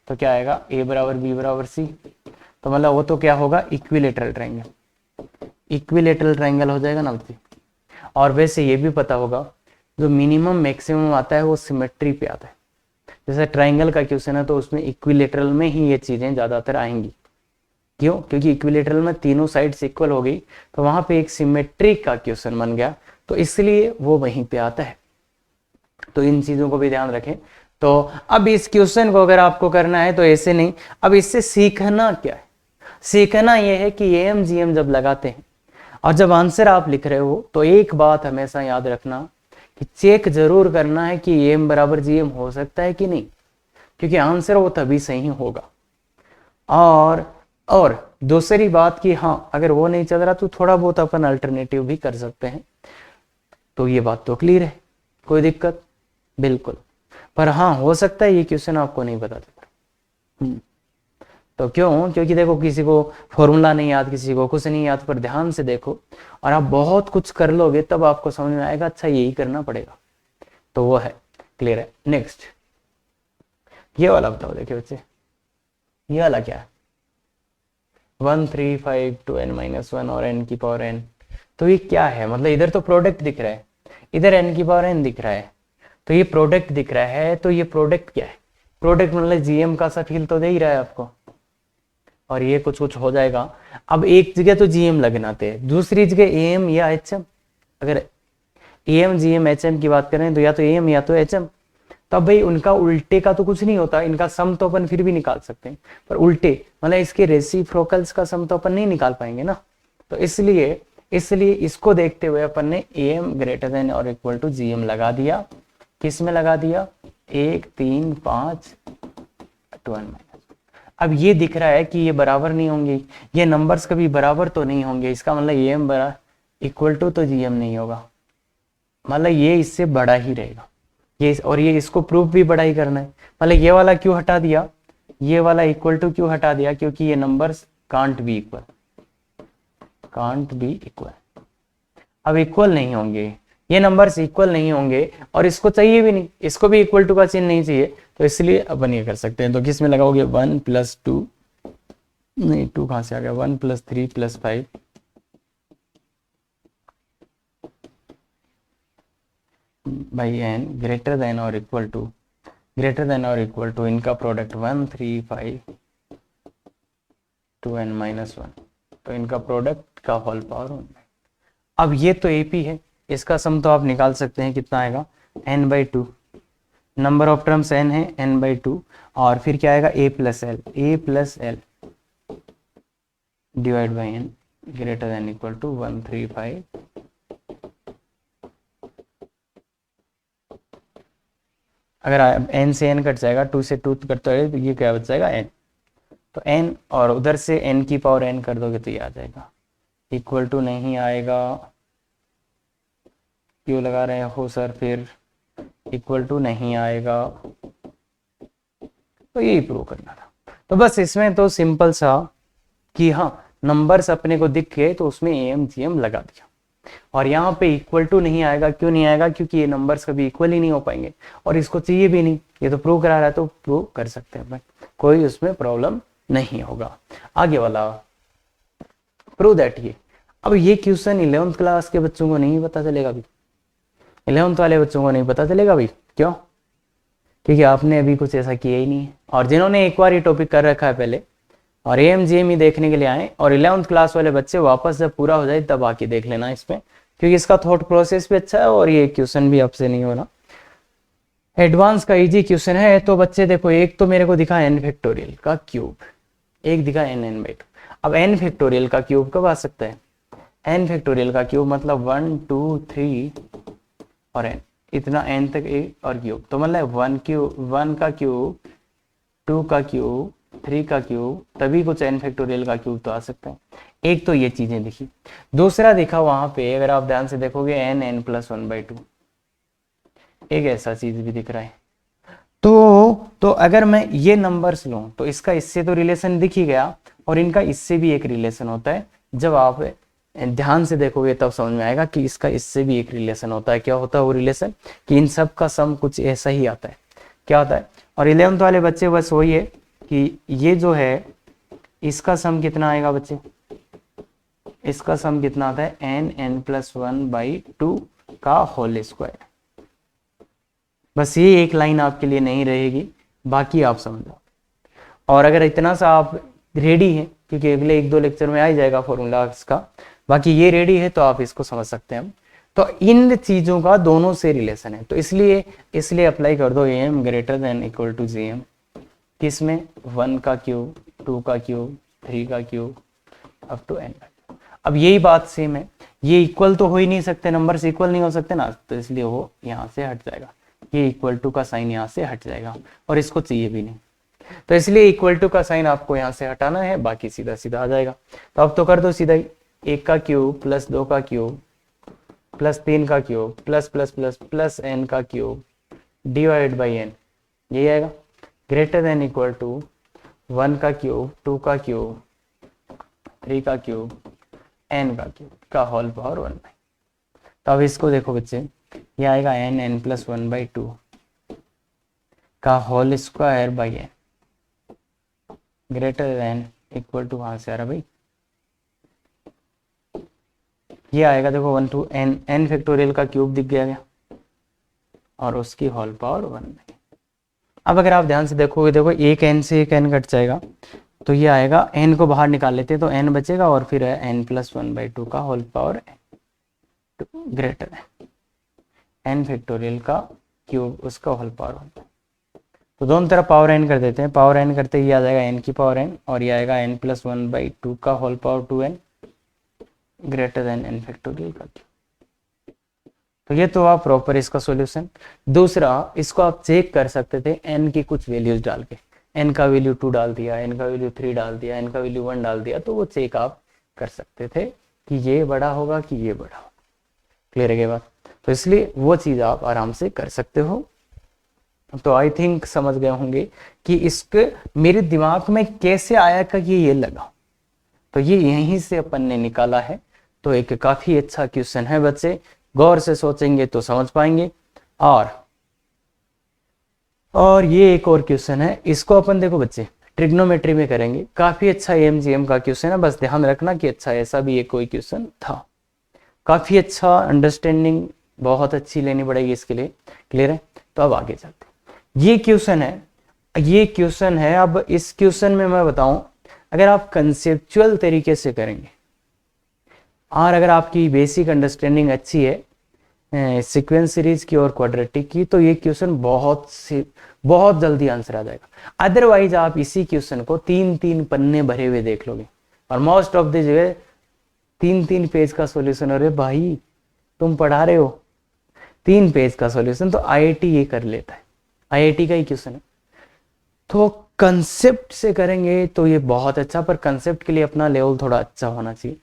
तो क्या आएगा? ए बराबर बी बराबर सी, तो मतलब वो तो क्या होगा? इक्विलेटरल ट्रायंगल, इक्विलेटरल ट्रायंगल हो जाएगा ना बच्चे। और वैसे ये भी पता होगा, जो मिनिमम मैक्सिमम आता है वो सिमेट्री पे आता है, जैसे ट्रायंगल का क्वेश्चन है तो उसमें इक्विलेटरल में ही ये चीजें ज्यादातर आएंगी। क्यों? क्योंकि इक्विलेटरल में तीनों साइड्स इक्वल हो गई, तो वहां पे एक सिमेट्री का क्वेश्चन बन गया, तो इसलिए वो वहीं पे आता है। तो इन चीजों को भी ध्यान रखें। तो अब इस क्वेश्चन को अगर आपको करना है तो ऐसे नहीं, अब इससे सीखना क्या है? सीखना यह है कि एम जी एम जब लगाते हैं और जब आंसर आप लिख रहे हो, तो एक बात हमेशा याद रखना कि चेक जरूर करना है कि एम बराबर जी एम हो सकता है कि नहीं, क्योंकि आंसर वो तभी सही होगा। और दूसरी बात कि हाँ, अगर वो नहीं चल रहा तो थोड़ा बहुत अपन अल्टरनेटिव भी कर सकते हैं। तो ये बात तो क्लियर है, कोई दिक्कत? बिल्कुल। पर हाँ, हो सकता है ये क्वेश्चन आपको नहीं पता चलता। तो क्यों? क्योंकि देखो, किसी को फॉर्मूला नहीं याद, किसी को कुछ नहीं याद, पर ध्यान से देखो और आप बहुत कुछ कर लोगे, तब आपको समझ में आएगा अच्छा यही करना पड़ेगा। तो वो है, क्लियर है। नेक्स्ट ये वाला बताओ, देखिए बच्चे, ये वाला क्या है? 1 3 5 2 n-1 और n की पावर n, तो ये क्या है? मतलब इधर तो प्रोडक्ट दिख रहा है, इधर n की पावर n दिख रहा है, तो ये प्रोडक्ट दिख रहा है, तो ये प्रोडक्ट क्या है? प्रोडक्ट मतलब जीएम का सा फील तो दे ही रहा है आपको, और ये कुछ कुछ हो जाएगा। अब एक जगह तो जीएम लगना थे, दूसरी जगह एएम या एचएम। अगर एएम जीएम एचएम की बात करें तो या तो एएम या तो एचएम, तब भाई उनका उल्टे का तो कुछ नहीं होता, इनका सम तो अपन फिर भी निकाल सकते हैं, पर उल्टे मतलब इसके रेसिप्रोकल्स का सम तो अपन नहीं निकाल पाएंगे ना। तो इसलिए इसको देखते हुए अपन ने एएम ग्रेटर देन और इक्वल टू जीएम लगा दिया। किस में लगा दिया? 1 3 5 12। अब ये दिख रहा है कि ये बराबर नहीं होंगे, ये नंबर्स कभी बराबर तो नहीं होंगे, इसका मतलब एएम बराबर इक्वल टू तो जीएम नहीं होगा, मतलब ये इससे बड़ा ही रहेगा ये, और ये इसको प्रूफ भी बड़ा ही करना है। मतलब ये वाला क्यों हटा दिया, ये वाला इक्वल टू क्यों हटा दिया? क्योंकि ये numbers can't be equal, can't be equal. अब इक्वल नहीं होंगे, ये नंबर्स इक्वल नहीं होंगे, और इसको चाहिए भी नहीं, इसको भी इक्वल टू का चिन्ह नहीं चाहिए, तो इसलिए अपन ये कर सकते हैं। तो किस में लगाओगे? 1 + 2, नहीं 2 कहां से आ गया? 1 + 3 + 5 बाई n ग्रेटर देन और इक्वल टू इनका प्रोडक्ट 1 3 5 2n-1, तो इनका प्रोडक्ट का होल पावर 1। अब ये तो AP है, इसका सम तो आप निकाल सकते हैं, कितना आएगा n/2, number of terms n है n/2, और फिर क्या आएगा a plus l divide by n greater than equal to 135। अगर n से n कट जाएगा, 2 से 2 कटता है तो ये क्या बच जाएगा n, तो n और उधर से n की पावर n कर दोगे तो ये आ जाएगा, इक्वल टू नहीं आएगा, क्यों लगा रहे हो सर, फिर इक्वल टू नहीं आएगा, तो यही प्रूव करना था। तो बस इसमें तो सिंपल सा कि हाँ नंबर्स अपने को दिख गए तो उसमें AM/GM लगा दिया, और यहाँ पे इक्वल टू नहीं आएगा, क्यों नहीं आएगा, क्योंकि ये नंबर्स कभी इक्वल ही नहीं हो पाएंगे और इसको चाहिए भी नहीं, ये तो प्रूव करा रहा है तो प्रूव कर सकते हैं भाई, कोई उसमें प्रॉब्लम नहीं होगा। आगे वाला प्रूव दैट ये, अब ये क्वेश्चन 11th क्लास के बच्चों को नहीं पता चलेगा भी, 11th वाले बच्चों को नहीं पता चलेगा भाई, क्यों, क्योंकि आपने अभी कुछ ऐसा किया ही नहीं है, और जिन्होंने एक बार ये टॉपिक कर रखा है पहले और AM/GM ही देखने के लिए आए, और 11th क्लास वाले बच्चे वापस जब पूरा हो जाए तब आके देख लेना इसमें, क्योंकि इसका थॉट प्रोसेस भी अच्छा है और ये क्वेश्चन भी आपसे नहीं होना, एडवांस का इजी क्वेश्चन है। तो बच्चे देखो, एक तो मेरे को दिखा n फैक्टोरियल का क्यूब, एक दिखा n/2। अब n फैक्टोरियल का क्यूब कब आ सकता है, n फैक्टोरियल का क्यूब मतलब 1 2 3 और n, इतना n तक एक और क्यूब, तो मतलब 1 का क्यूब, 2 का क्यूब, 3 का क्यूब, तभी कुछ n फैक्टोरियल का क्यूब तो आ सकता है। एक तो ये चीजें दिखी, दूसरा देखा वहां पे अगर आप ध्यान से देखोगे n+1/2, एक ऐसा चीज भी दिख रहा है। तो अगर मैं ये नंबर्स लूं तो इसका इससे तो रिलेशन दिख ही गया, और इनका इससे भी एक रिलेशन होता है, जब आप ध्यान से देखोगे तब समझ में आएगा कि इसका इससे भी एक रिलेशन होता है। क्या होता है वो रिलेशन, कि इन सब का सम कुछ ऐसा ही आता है, क्या होता है, और 11th वाले बच्चे बस वही है कि ये जो है इसका सम कितना आएगा बच्चे, इसका सम कितना आता है n+1/2 का होल स्क्वायर। बस ये एक लाइन आपके लिए नहीं रहेगी, बाकी आप समझो। और अगर इतना सा आप रेडी हैं, क्योंकि अगले 1-2 लेक्चर में आ ही जाएगा फॉर्मूला इसका, बाकी ये रेडी है तो आप इसको समझ सकते हैं। तो इन चीजों का दोनों से रिलेशन है, तो इसलिए अप्लाई कर दो AM>GM, किसमें 1 का क्यूब, 2 का क्यूब, 3 का क्यूब अप टू n। अब यही बात सेम है, ये इक्वल तो हो ही नहीं सकते, नंबर्स इक्वल नहीं हो सकते ना, तो इसलिए वो यहाँ से हट जाएगा, ये इक्वल टू का साइन यहाँ से हट जाएगा, और इसको चाहिए भी नहीं, तो इसलिए इक्वल टू का साइन आपको यहाँ से हटाना है, बाकी सीधा सीधा आ जाएगा। तो अब तो कर दो सीधा ही, 1 का क्यूब प्लस 2 का क्यूब प्लस 3 का cube plus plus plus plus n का क्यूब डिवाइड बाई n, यही आएगा, ग्रेटर देन इक्वल टू 1 का क्यूब, 2 का क्यूब, 3 का क्यूब, n का क्यूब का होल पावर 1। तो अब इसको देखो बच्चे, ये आएगा n+1/2 का whole square by n greater than equal to, कहाँ से आ रहा भाई, ये आएगा देखो 1 to n फैक्टोरियल का क्यूब दिख गया और उसकी होल पावर 1। अब अगर आप ध्यान से देखोगे, देखो एक n से एक n कट जाएगा, तो ये आएगा, n को बाहर निकाल लेते हैं तो n बचेगा, और फिर है n+1/2 का होल पावर ग्रेटर है n फैक्टोरियल का क्यूब, उसका होल पावर 1। तो दोनों तरफ पावर n कर देते हैं, पावर n करते ही आ जाएगा n की पावर n, और ये आएगा n+1/2 का whole power 2n greater than n factorial का क्यूब। तो ये तो आप प्रॉपर इसका सॉल्यूशन। दूसरा, इसको आप चेक कर सकते थे n की कुछ वैल्यूज डाल के, n का वैल्यू 2 डाल दिया, n का वैल्यू 3 डाल दिया, n का वैल्यू 1 डाल दिया, तो वो चेक आप कर सकते थे कि ये बड़ा होगा कि ये बड़ा होगा। क्लियर है ये बात, तो इसलिए वो चीज आप आराम से कर सकते हो। तो आई थिंक समझ गए होंगे कि इसके मेरे दिमाग में कैसे आया कि ये लगा, तो ये यहीं से अपन ने निकाला है। तो एक काफी अच्छा क्वेश्चन है बच्चे, गौर से सोचेंगे तो समझ पाएंगे। और ये एक और क्वेश्चन है, इसको अपन देखो बच्चे ट्रिग्नोमेट्री में करेंगे, काफी अच्छा AM/GM का क्वेश्चन है, बस ध्यान रखना कि अच्छा ऐसा भी एक कोई क्वेश्चन था, काफी अच्छा, अंडरस्टैंडिंग बहुत अच्छी लेनी पड़ेगी इसके लिए। क्लियर है, तो अब आगे चलते हैं। ये क्वेश्चन है, अब इस क्वेश्चन में मैं बताऊं, अगर आप कंसेप्चुअल तरीके से करेंगे और अगर आपकी बेसिक अंडरस्टैंडिंग अच्छी है सीक्वेंस सीरीज की और क्वाड्रेटिक की, तो ये क्वेश्चन बहुत जल्दी आंसर आ जाएगा। अदरवाइज आप इसी क्वेश्चन को 3-3 पन्ने भरे हुए देख लोगे और मोस्ट ऑफ द जगह 3-3 पेज का सॉल्यूशन। अरे भाई तुम पढ़ा रहे हो 3 पेज का सॉल्यूशन, तो आईआईटी ये कर लेता है, आईआईटी का ही क्वेश्चन है। तो कंसेप्ट से करेंगे तो ये बहुत अच्छा, पर कंसेप्ट के लिए अपना लेवल थोड़ा अच्छा होना चाहिए।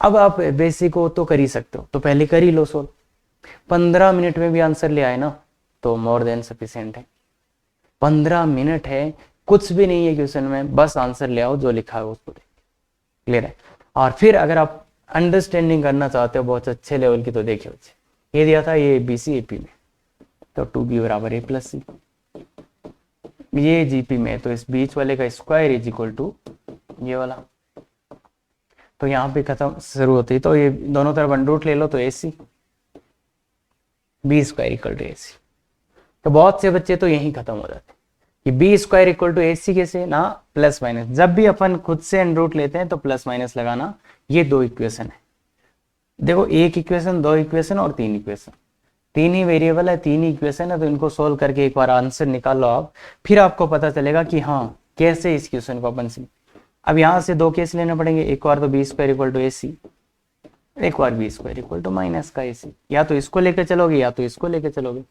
अब आप बेसिक हो तो कर ही सकते हो, तो पहले कर ही लो सोल्व। 15 मिनट में भी आंसर ले आए ना तो मोर देन सफिशिएंट है। 15 मिनट है, कुछ भी नहीं है क्वेश्चन में, बस आंसर ले आओ, जो लिखा है उसको देख। क्लियर है। और फिर अगर आप अंडरस्टैंडिंग करना चाहते हो बहुत अच्छे लेवल की, तो देखिए बच्चे ये दिया था ये बीसी एपी में, तो 2b बराबर a प्लस सी। ये जीपी में, तो इस बीच वाले का स्क्वायर इज इक्वल टू ये वाला, तो यहाँ पे खत्म शुरू होती है। तो ये दोनों तरफ अंडरूट ले लो तो AC, b square equal to AC। तो बहुत से बच्चे तो यही खत्म हो जाते हैं कि B square equal to AC कैसे ना, प्लस माइनस। जब भी अपन खुद से अंडरूट लेते हैं तो प्लस माइनस लगाना। ये 2 इक्वेशन है, देखो 1 इक्वेशन, 2 इक्वेशन और 3 इक्वेशन, 3 ही वेरिएबल है, 3 ही इक्वेशन है। तो इनको सोल्व करके एक बार आंसर निकाल लो आप, फिर आपको पता चलेगा कि हाँ कैसे इस क्वेश्चन को अपन से। अब यहाँ से 2 केस लेने पड़ेंगे, एक बार तो B square equal to AC, एक बार B square equal to minus का AC। या तो इसको लेकर चलोगे या तो इसको लेकर चलोगे।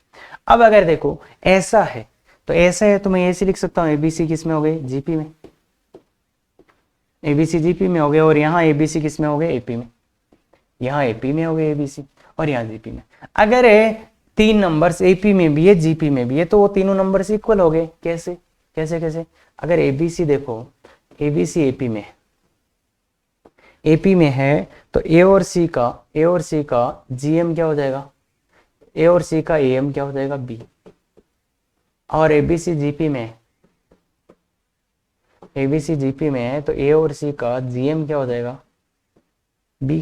अब अगर देखो ऐसा है तो ऐसा है, तो मैं ऐसे लिख सकता हूँ ABC किस में हो गए, जीपी में, ABC जीपी में हो गए, और यहाँ ABC किस में हो गए, AP में, यहाँ AP में हो गए ABC, और यहाँ जीपी में। अगर 3 नंबर्स AP में भी है जीपी में भी है, तो वो तीनों नंबर्स इक्वल हो गए। कैसे कैसे कैसे, अगर ABC देखो, ABC AP में, AP में है, तो A और C का GM क्या हो जाएगा, A और C का AM क्या हो जाएगा, B। और ABC GP में, ABC GP में है, तो A और C का GM क्या हो जाएगा, B।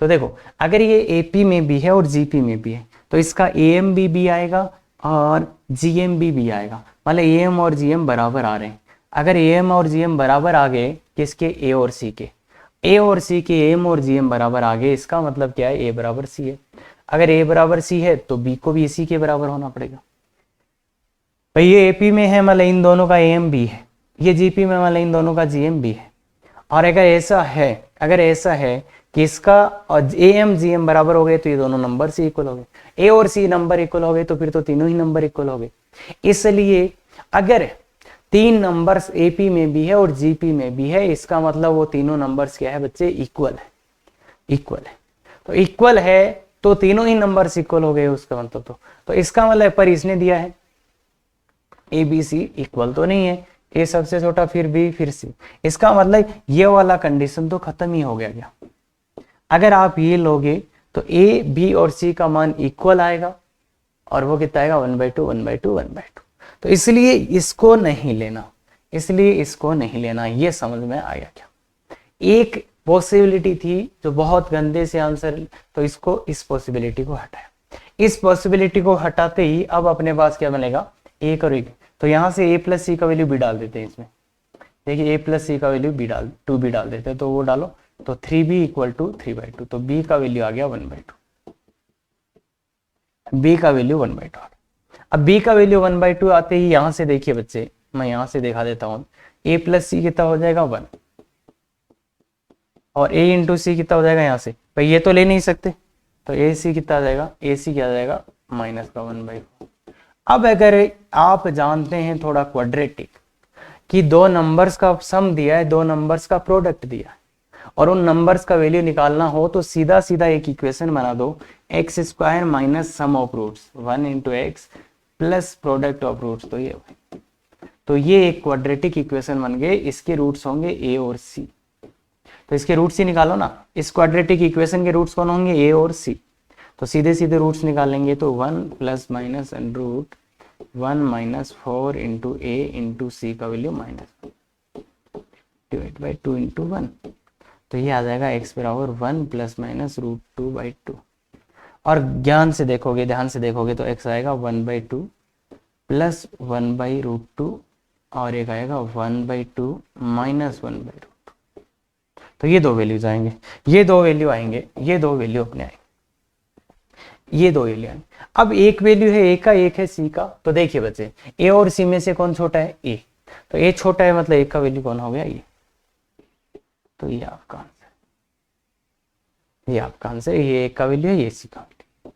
तो देखो अगर ये AP में भी है और GP में भी है, तो इसका AM भी आएगा और GM भी आएगा। मतलब AM और GM बराबर आ रहे हैं। अगर AM और GM बराबर आ गए किसके, A और C के, A और C के AM और GM बराबर आ गए, इसका मतलब क्या है, A बराबर C है। अगर A बराबर C है तो B को भी इसी के बराबर होना पड़ेगा। भाई ये AP में है, मतलब इन दोनों का AM भी है, ये GP में, मतलब इन दोनों का GM भी है। और अगर ऐसा है कि इसका AM GM बराबर हो गए, तो ये दोनों नंबर से इक्वल हो गए। A और C नंबर इक्वल हो गए, तो फिर तो तीनों ही नंबर इक्वल हो गए। इसलिए अगर 3 नंबर्स AP में भी है और GP में भी है, इसका मतलब वो तीनों नंबर्स क्या है बच्चे, इक्वल है। तो इक्वल है तो तीनों ही नंबर्स इक्वल हो गए, उसका मतलब तो इसका मतलब, पर इसने दिया है ABC इक्वल तो नहीं है, A सबसे छोटा, फिर B, फिर C। इसका मतलब ये वाला कंडीशन तो खत्म ही हो गया। अगर आप ये लोगे तो A, B और C का मान इक्वल आएगा, और वो कितना आएगा, 1/2 1/2 1/2। तो इसलिए इसको नहीं लेना, ये समझ में आ गया क्या। एक पॉसिबिलिटी थी जो बहुत गंदे से आंसर, तो इसको, इस पॉसिबिलिटी को हटाया। इस पॉसिबिलिटी को हटाते ही अब अपने पास क्या बनेगा, एक और एक। तो यहाँ से A प्लस C का वैल्यू भी डाल देते हैं इसमें। देखिए A प्लस C का वैल्यू 2b डाल देते हैं, तो वो डालो, तो 3b इक्वल टू 3/2। तो B का वैल्यू आ गया 1/2, B का वैल्यू 1/2। अब B का वैल्यू 1/2 आते ही यहाँ से देखिए बच्चे, मैं यहाँ से दिखा देता हूँ, A प्लस C कितना हो जाएगा, 1, और A इंटू C कितना हो जाएगा यहाँ से, भाई ये तो ले नहीं सकते, तो AC कितना आ जाएगा, AC क्या आ जाएगा, माइनस का 1/4। अब अगर आप जानते हैं थोड़ा क्वाड्रेटिक, कि 2 नंबर्स का सम दिया है, 2 नंबर्स का प्रोडक्ट दिया है, और उन नंबर्स का वैल्यू निकालना हो, तो सीधा एक इक्वेशन बना दो, X square minus sum of roots 1 into X plus product of roots. तो ये एक क्वाड्रेटिक इक्वेशन बन गए, इसके रूट्स होंगे A और C। तो इसके रूट्स ही निकालो ना, इस क्वाड्रेटिक इक्वेशन के रूट्स कौन होंगे, A और C। तो सीधे रूट्स निकालेंगे, तो 1 plus minus under root 1 minus 4 into A into C का value minus divide by 2 into 1। तो ये आ जाएगा x बराबर 1 प्लस माइनस रूट 2/2। और ध्यान से देखोगे तो x आएगा 1/2 प्लस 1/√2, और एक आएगा 1/2 माइनस 1/2। तो ये दो वैल्यूज आएंगे, ये दो वैल्यू आएंगे, ये दो वैल्यू अपने आएंगे, ये दो वैल्यू आएंगे। अब एक वैल्यू है ए का, एक है सी का। तो देखिए बच्चे, ए और सी में से कौन छोटा है? ए। तो ए छोटा है, मतलब ए का वैल्यू कौन हो गया? ये। तो ये आपका आंसर, ये आपका आंसर, ये ए का वैल्यू है, ये सी का वैल्यू।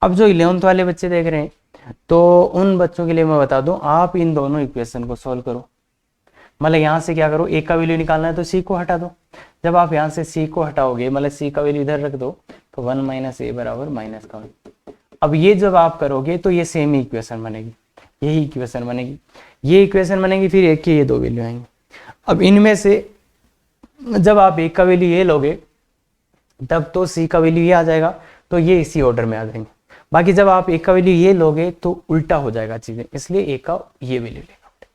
अब जो 11th वाले बच्चे देख रहे हैं, तो उन बच्चों के लिए मैं बता दूं, आप इन दोनों इक्वेशन को सॉल्व करो। मतलब यहाँ से क्या करो, ए का वैल्यू निकालना है तो सी को हटा दो। जब आप यहाँ से सी को हटाओगे, मतलब सी का वैल्यू इधर रख दो, तो 1 माइनस ए बराबर माइनस का। अब ये जब आप करोगे तो ये सेम ही इक्वेशन बनेगी, यही इक्वेशन बनेगी, ये इक्वेशन बनेगी, फिर एक के ये दो वैल्यू आएंगे। अब इनमें से जब आप एक का वैल्यू ये लोगे, तब तो सी का वैल्यू ये आ जाएगा, तो ये इसी ऑर्डर में आ जाएंगे। बाकी जब आप एक का वैल्यू ये लोगे तो उल्टा हो जाएगा चीजें, इसलिए एक का ये वैल्यू लेगा।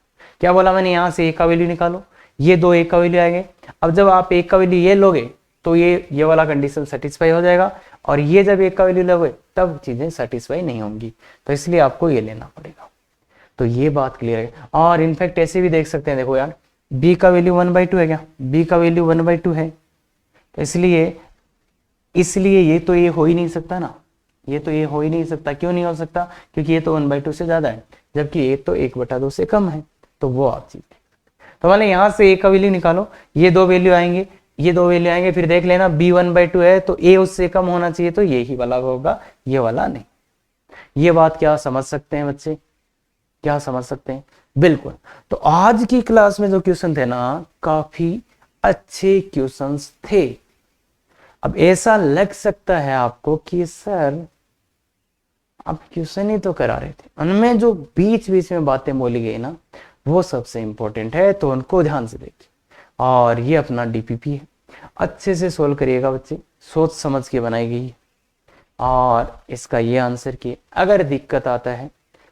क्या बोला मैंने? यहाँ से एक का वैल्यू निकालो, ये दो एक का वैल्यू आएंगे। अब जब आप एक का वैल्यू ये लोगे तो ये वाला कंडीशन सेटिस्फाई हो जाएगा, और ये जब एक का वैल्यू लोगे तब चीजें सेटिस्फाई नहीं होंगी, तो इसलिए आपको ये लेना पड़ेगा। तो ये बात क्लियर है। और इनफैक्ट ऐसे भी देख सकते हैं, देखो यार, बी का वैल्यू 1/2 है क्या? बी का वैल्यू 1/2 है, तो इसलिए ये तो ये हो ही नहीं सकता ना, ये तो ये हो ही नहीं सकता। क्यों नहीं हो सकता? क्योंकि ये तो 1/2 से ज्यादा है, जबकि ये तो 1/2 से कम है। तो वो आप चीज, तो मैंने यहाँ से ए का वैल्यू निकालो, ये दो वैल्यू आएंगे, ये दो वैल्यू आएंगे, फिर देख लेना बी 1/2 है तो ए उससे कम होना चाहिए, तो ये ही वाला होगा, ये वाला नहीं। ये बात क्या समझ सकते हैं बच्चे? क्या समझ सकते हैं? बिल्कुल। तो आज की क्लास में जो क्वेश्चन थे ना, काफी अच्छे क्वेश्चंस थे। अब ऐसा लग सकता है आपको कि सर आप क्वेश्चन ही तो करा रहे थे, उनमें जो बीच बीच में बातें बोली गई ना, वो सबसे इंपॉर्टेंट है, तो उनको ध्यान से देखिए। और ये अपना डीपीपी है, अच्छे से सोल्व करिएगा बच्चे, सोच समझ के बनाई गई है। और इसका ये आंसर किए। अगर दिक्कत आता है,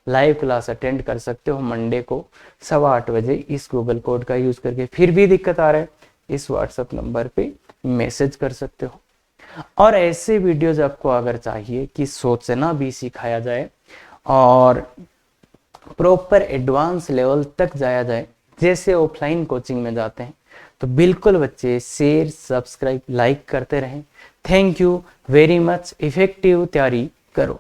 लाइव क्लास अटेंड कर सकते हो मंडे को 8:15 बजे इस गूगल कोड का यूज करके। फिर भी दिक्कत आ रहा है, इस व्हाट्सएप नंबर पे मैसेज कर सकते हो। और ऐसे वीडियोज आपको अगर चाहिए कि सोचना भी सिखाया जाए और प्रॉपर एडवांस लेवल तक जाया जाए, जैसे ऑफलाइन कोचिंग में जाते हैं, तो बिल्कुल बच्चे शेयर, सब्सक्राइब, लाइक करते रहें। Thank you very much. Effective तैयारी करो।